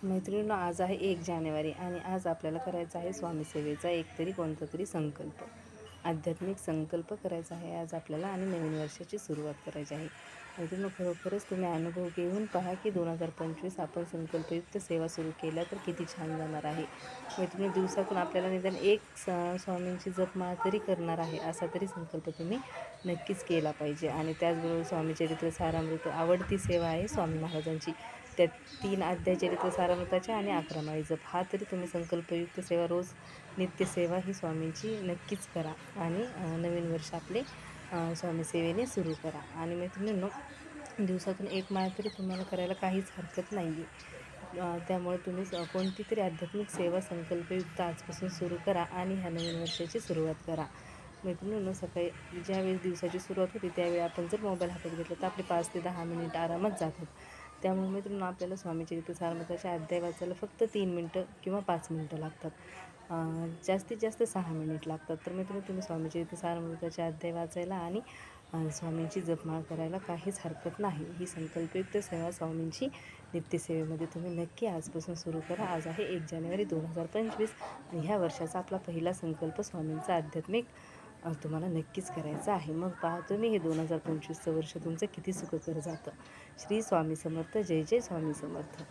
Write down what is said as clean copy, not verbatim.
मैत्रिणींनो, आज आहे 1 जानेवारी आणि आज आपल्याला करायचा आहे स्वामी सेवेचा एकतरी कोणता तरी संकल्प. आध्यात्मिक संकल्प करायचा आहे आज आपल्याला आणि नवीन वर्षाची सुरुवात करायची आहे. मैत्रिणींनो, खरोखरच तुम्ही अनुभव घेऊन पहा की 2025 आपण संकल्पयुक्त सेवा सुरू केल्या तर किती छान जाणार आहे. मैत्रिणींनो, दिवसातून आपल्याला निदान एक स्वामींची जपमाळ तरी करणार आहे असा तरी संकल्प तुम्ही नक्कीच केला पाहिजे. आणि त्याचबरोबर स्वामी चरित्र सारामृत आवडती सेवा आहे स्वामी महाराजांची. त्या 3 अध्याय चरित्र सारामृताचे आणि 11 माळी जप हा तरी तुम्ही संकल्पयुक्त सेवा रोज नित्यसेवा ही स्वामींची नक्कीच करा आणि नवीन वर्ष आपले स्वामी सेवेने सुरू करा. आणि मैत्रिणींनो, दिवसातून 1 माळ तरी तुम्हाला करायला काहीच हरकत नाही आहे. त्यामुळे तुम्ही कोणती तरी आध्यात्मिक सेवा संकल्पयुक्त आजपासून सुरू करा आणि ह्या नवीन वर्षाची सुरुवात करा. मैत्रिणींनो, सकाळी ज्यावेळेस दिवसाची सुरुवात होती त्यावेळी आपण जर मोबाईल हातात घेतला तर आपले 5 ते 10 मिनिट आरामात जातात. त्यामुळे मित्रांनो, आपल्याला स्वामी चरित्र सारामृताचे अध्याय वाचायला फक्त 3 मिनटं किंवा 5 मिनटं लागतात. जास्तीत जास्त 6 मिनिट लागतात. तर मित्रांनो, तुम्ही स्वामी चरित्र सारामृताचे अध्याय वाचायला आणि स्वामींची जपमाळ करायला काहीच हरकत नाही. ही संकल्पयुक्त सेवा स्वामींची नित्यसेवेमध्ये तुम्ही नक्की आजपासून सुरू करा. आज आहे 1 जानेवारी 2025 आणि ह्या वर्षाचा आपला पहिला संकल्प स्वामींचा आध्यात्मिक तुम्हाला नक्कीच करायचं आहे. मग पहा तुम्ही हे 2025चं वर्ष तुमचं किती सुखकर जातं. श्री स्वामी समर्थ. जय जय स्वामी समर्थ.